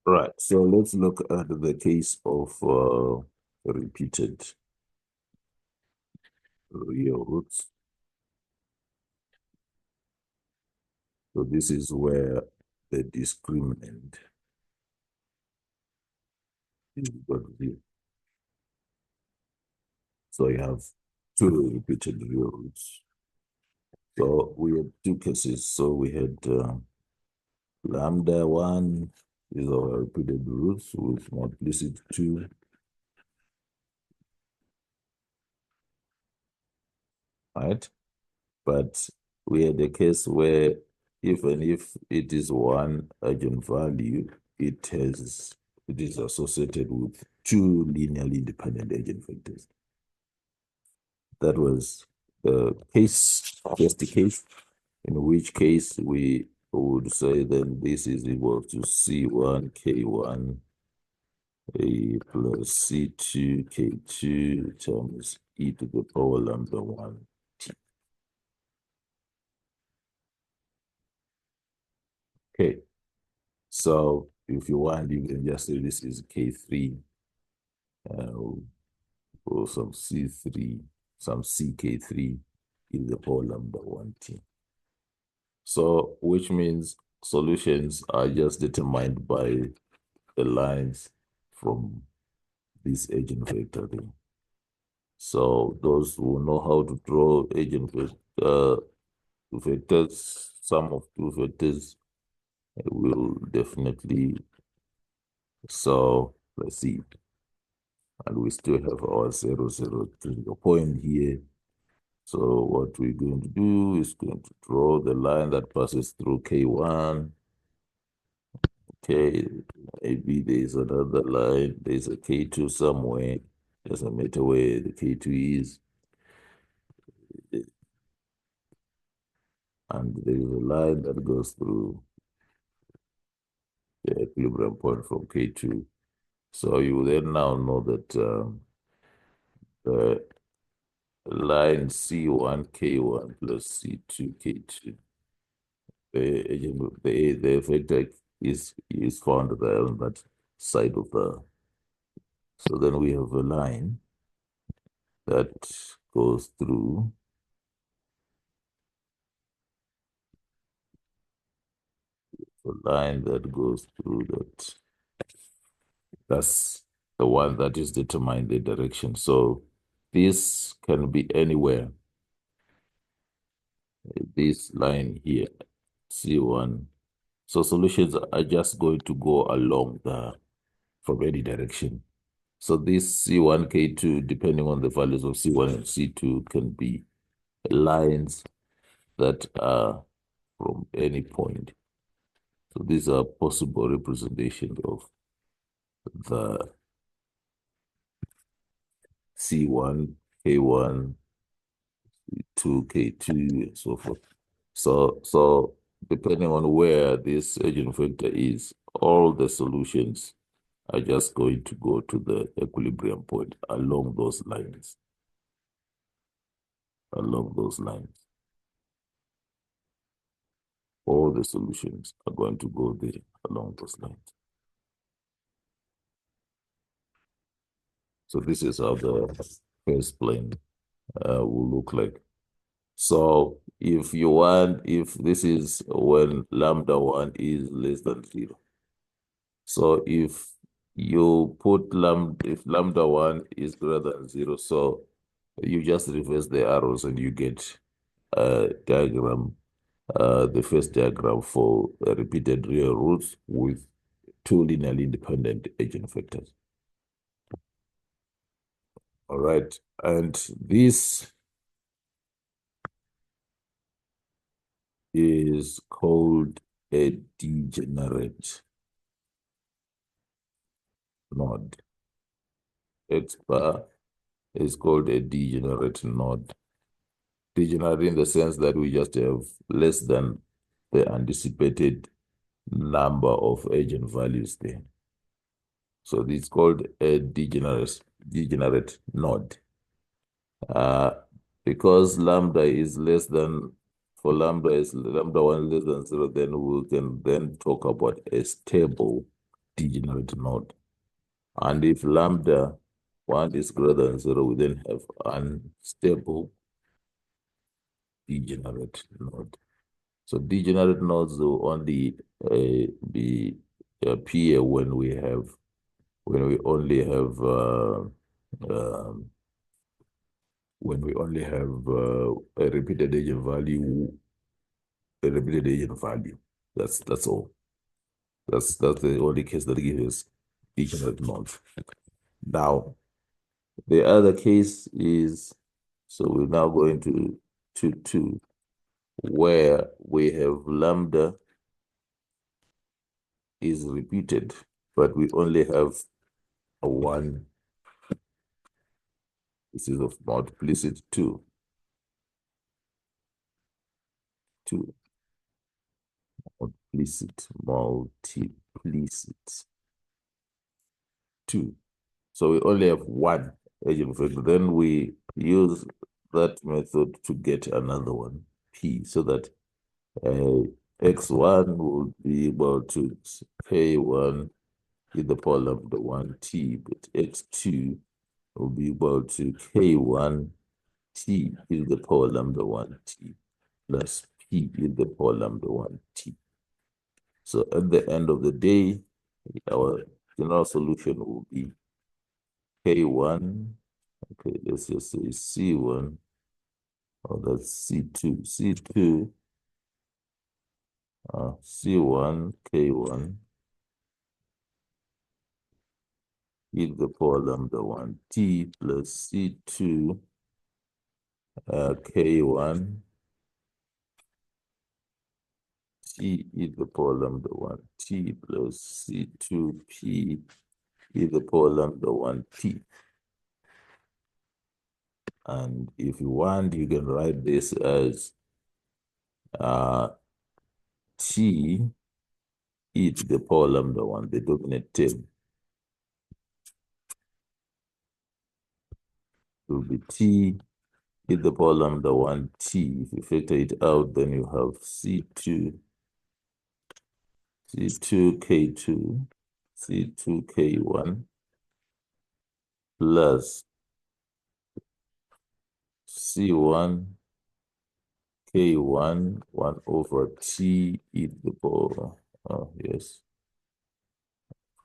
Right. So let's look at the case of repeated real roots. So this is where the discriminant is going to be. So you have two repeated real roots. So we had two cases. So we had lambda 1 is our repeated roots with multiplicity 2, right? But we had a case where even if it is one eigenvalue, it is associated with two linearly independent eigenvectors. That was the case, just the case, in which case we would say then this is equal to C1 K1 A plus C2 K2 times e to the power lambda 1 t. Okay. So if you want, you can just say this is K3 or some C3, some CK3 in the whole lambda 1t. So which means solutions are just determined by the lines from this eigenvector thing. So those who know how to draw vectors, sum of two vectors will definitely. So let's see. And we still have our 0, 0 point here. So what we're going to do is going to draw the line that passes through K1. Okay, maybe there's another line, there's a K2 somewhere. Doesn't matter where the K2 is. And there is a line that goes through the equilibrium point from K2. So you then now know that the line C1 K1 plus C2 K2, the vector is found there on that side of the. So then we have a line that goes through a line that goes through that. That's the one that is determined the direction. So this can be anywhere. This line here, C1. So solutions are just going to go along from any direction. So this C1, K2, depending on the values of C1 and C2, can be lines that are from any point. So these are possible representations of the C1, K1, 2, K2, and so forth. So depending on where this eigenvector is, all the solutions are just going to go to the equilibrium point along those lines. Along those lines. All the solutions are going to go there along those lines. So this is how the first plane will look like. So if you want, if this is when lambda 1 is less than 0. So if you put if lambda 1 is greater than 0, so you just reverse the arrows and you get a diagram, the first diagram for repeated real roots with two linearly independent eigenvectors. All right, and this is called a degenerate node. X bar is called a degenerate node. Degenerate in the sense that we just have less than the anticipated number of eigenvalues there. So it's called a degenerate node. Uh, because lambda is less than, for lambda 1 less than 0, then we can then talk about a stable degenerate node. And if lambda 1 is greater than 0, we then have unstable degenerate node. So degenerate nodes will only be appear when we only have um, a repeated eigenvalue, a repeated eigenvalue. That's all. That's the only case that gives us degenerate nodes. Now, the other case is, so we're now going to 2, where we have lambda is repeated, but we only have a 1. This is of multiplicity 2. 2. Multiplicity 2. So we only have 1 eigenvector. Then we use that method to get another one, P, so that x1 will be equal to k1 in the power lambda 1t, but x2 will be equal to k1 t in the power lambda 1t plus p in the power lambda 1t. So at the end of the day, our general solution will be k1, okay, let's just say c1, oh, that's c2, c2, c1, k1 e to the power lambda 1t plus c2 k1 t e to the power lambda 1t plus c2p e to the power lambda 1t. And if you want, you can write this as t e to the power lambda 1, the dominant term will be t e to the power lambda 1t. If you factor it out, then you have c2 k2 c2k1 plus c1 k1 1 over t e to the power, yes,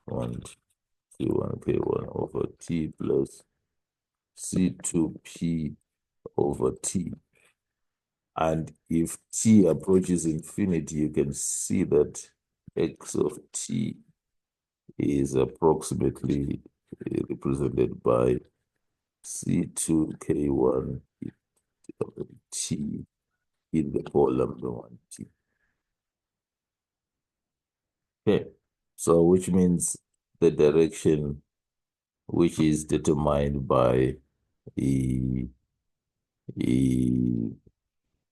1 c1 k1 over t plus c2p over t. And if t approaches infinity, you can see that x of t is approximately represented by c2k1 t in the power lambda 1t. Okay, so which means the direction which is determined by the, the,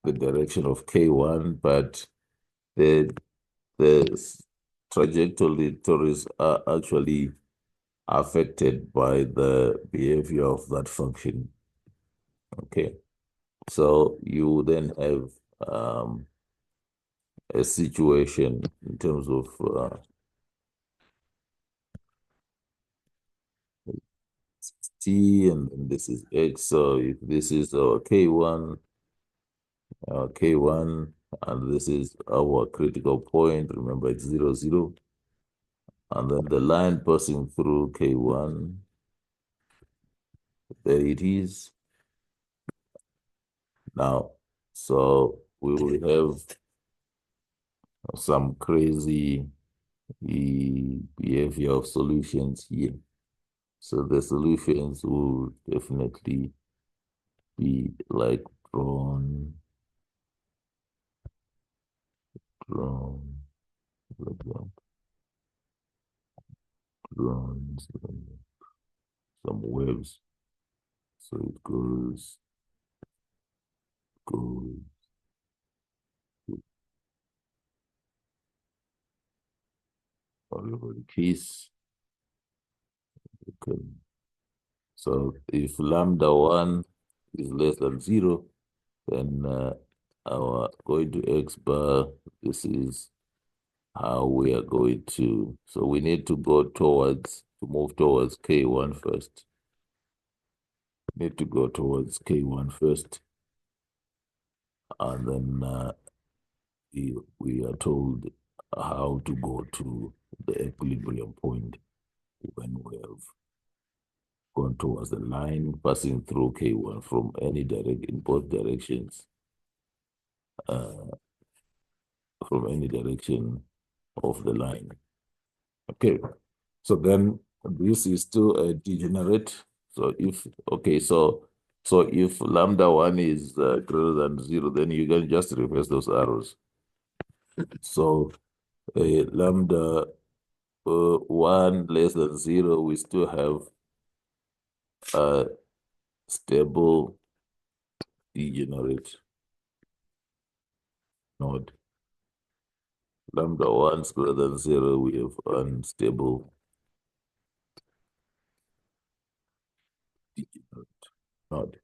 the direction of k1, but the trajectories are actually affected by the behavior of that function. Okay, so you then have a situation in terms of t, and this is x. So if this is our k1, and this is our critical point, remember it's 0, 0. And then the line passing through k1, there it is. Now, so we will have some crazy behavior of solutions here. So the solutions will definitely be like drawn, like that, drawn, some waves. So it goes, all over the case. Okay. So if lambda 1 is less than 0, then our going to x bar, this is how we are going to, so we need to go towards, to move towards K1 first. Need to go towards K1 first, and then we are told how to go to the equilibrium point when we have gone towards the line passing through K1 from any direct in both directions, uh, from any direction of the line. Okay, so then this is still a degenerate. So if, okay, so if lambda 1 is greater than 0, then you can just reverse those arrows. So lambda 1 less than 0, we still have a stable degenerate node. Lambda 1 is greater than 0, we have unstable degenerate node.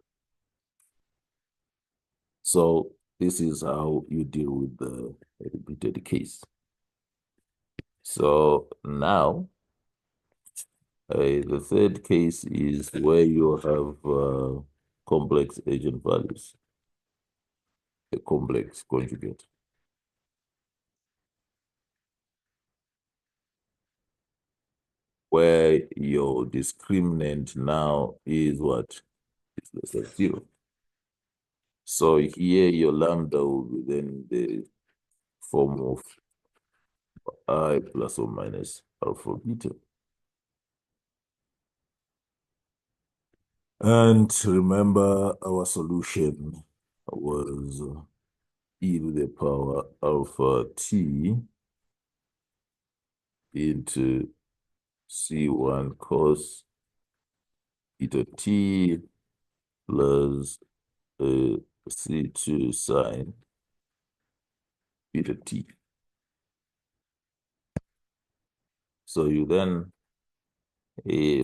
So this is how you deal with the repeated case. So now, the third case is where you have complex eigenvalues, a complex conjugate, where your discriminant now is what? It's less than 0. So here your lambda will be then the form of I plus or minus alpha beta. And remember, our solution was e to the power alpha t into C1 cos beta t plus C2 sine beta t. So you then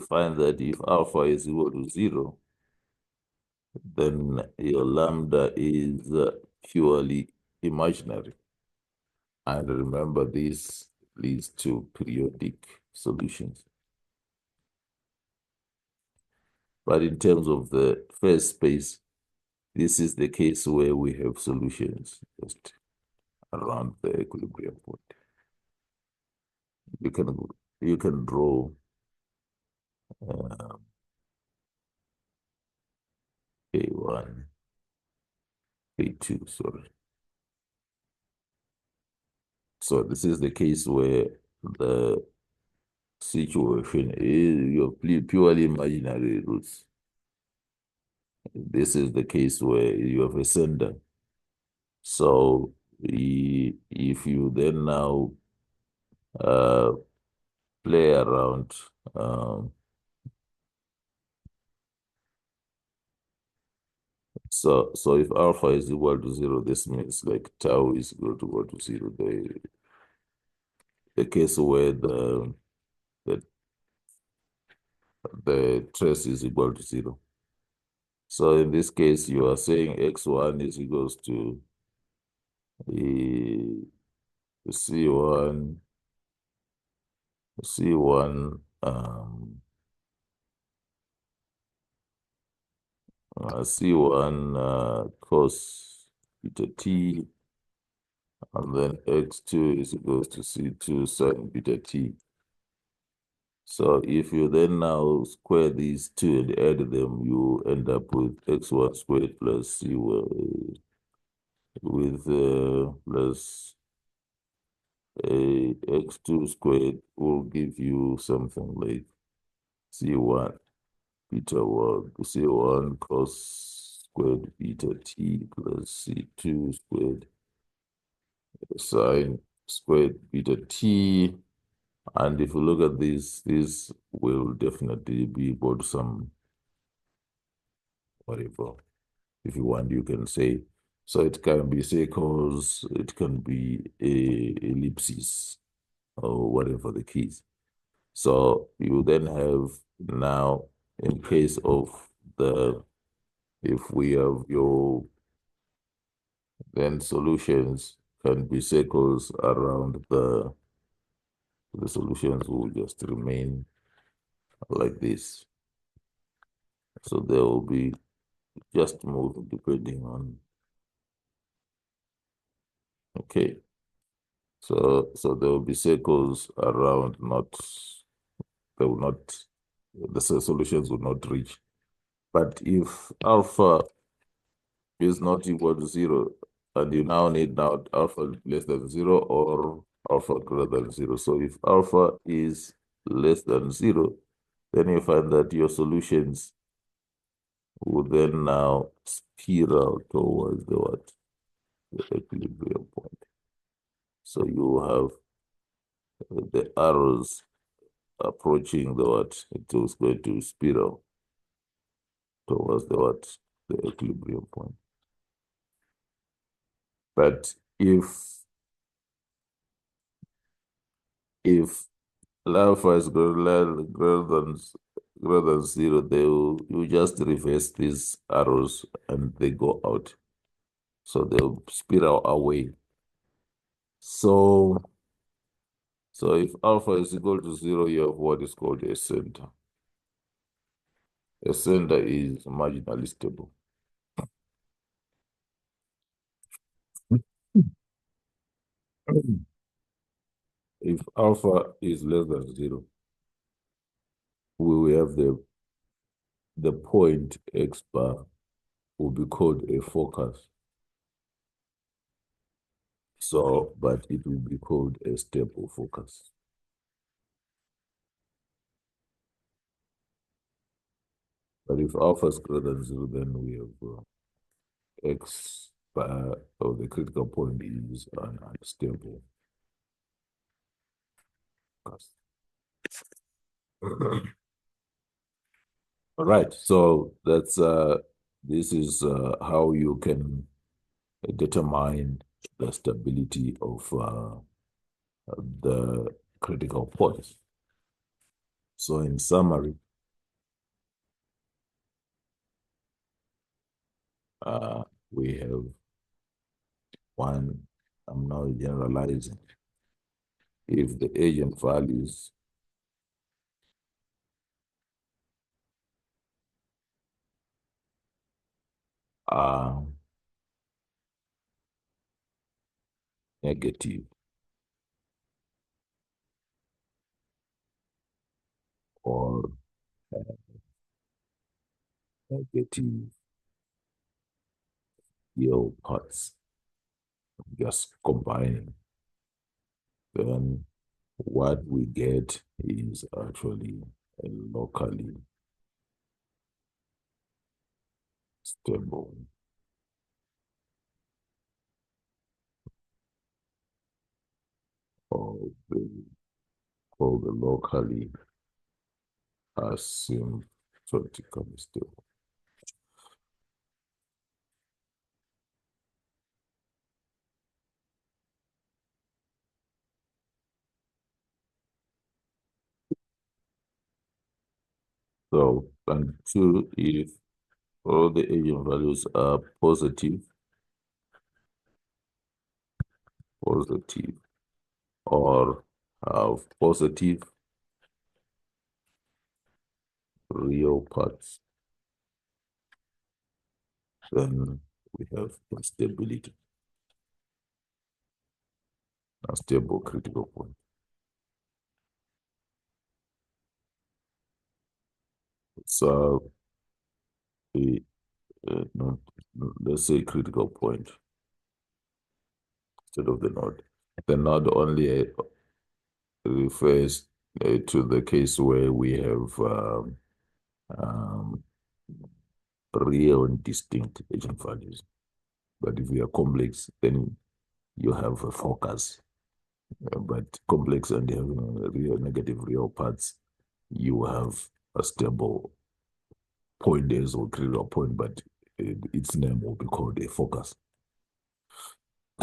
find that if alpha is equal to 0, then your lambda is purely imaginary. And remember, this leads to periodic solutions. But in terms of the first space, this is the case where we have solutions just around the equilibrium point. You can draw uh, K1, K2, sorry. So this is the case where the situation is your purely imaginary roots. This is the case where you have a sender. So if you then now uh, play around, so if alpha is equal to 0, this means like tau is equal to 0. The case where the the trace is equal to 0. So in this case, you are saying x1 is equals to C1, C1, C1 cos beta t, and then x2 is equals to C2 sin beta t. So if you then now square these two and add them, you end up with x1 squared plus C1 with plus x2 squared will give you something like C1 beta 1, C1 cos squared beta t plus C2 squared sine squared beta t. And if you look at this will definitely be equal to some whatever. If you want, you can say, so it can be circles, it can be a ellipses, or whatever the case. So you then have now, in case of if we have your, then solutions can be circles around the The solutions will just remain like this. So there will be just move depending on, okay. So there will be circles around, not, they will not, the solutions will not reach. But if alpha is not equal to zero, and you now need now alpha less than zero or alpha greater than zero. So if alpha is less than zero, then you find that your solutions will then now spiral towards the what? The equilibrium point. So you have the arrows approaching the what? It was going to spiral towards the what? The equilibrium point. But if alpha is greater than zero, you just reverse these arrows and they go out. So they'll spiral away. So if alpha is equal to zero, you have what is called a center. A center is marginally stable. If alpha is less than zero, we will have the point x bar will be called a focus. So, but it will be called a stable focus. But if alpha is greater than zero, then we have x bar of the critical point is an unstable focus. All right, so that's this is how you can determine the stability of the critical points. So in summary, we have one, I'm now generalizing. If the eigenvalues are negative or negative yield parts, just combining, then what we get is actually a locally stable or the called the locally asymptotically stable. So, and two, if all the eigenvalues are positive, or have positive real parts, then we have instability, a stable critical point. So, we, not, let's say critical point instead of the node. The node only refers to the case where we have um, real and distinct eigenvalues. But if we are complex, then you have a focus. But complex and having real negative real parts, you have a stable point as or critical point, but its name will be called a focus.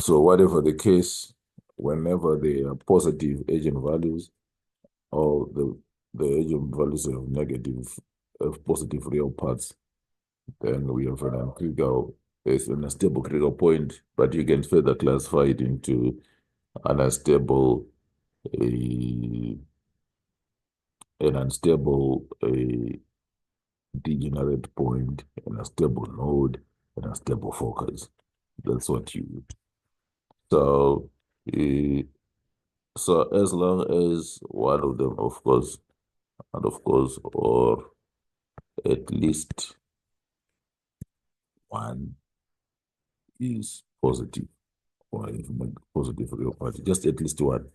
So whatever the case, whenever there are positive eigenvalues or the eigenvalues of negative, of positive real parts, then we have an uncritical, it's an unstable critical point, but you can further classify it into an unstable a an unstable degenerate point, an unstable node, an unstable focus. That's what you. So, uh, so as long as one of them, of course, and of course, or at least one is positive, or if make positive real part, just at least one.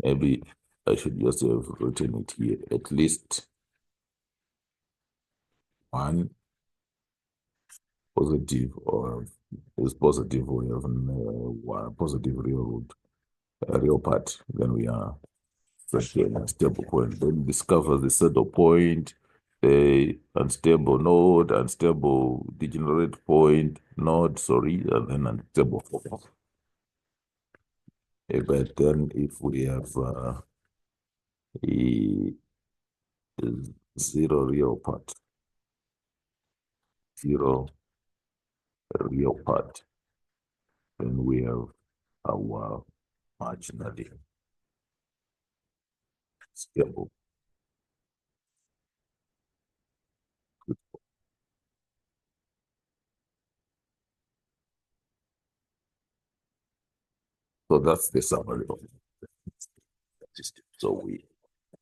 Maybe I should just have written it here. At least one positive, or is positive, we have one positive real root, a real part. Then we are stable point. Then discover the saddle point, the unstable node, unstable degenerate point, node, sorry, and then unstable focus. But then if we have a zero real part, zero real part, then we have our marginally stable. So that's the summary of the system. So we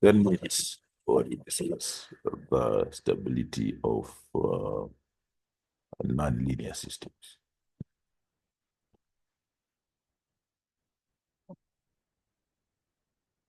then needs or indices the stability of nonlinear systems.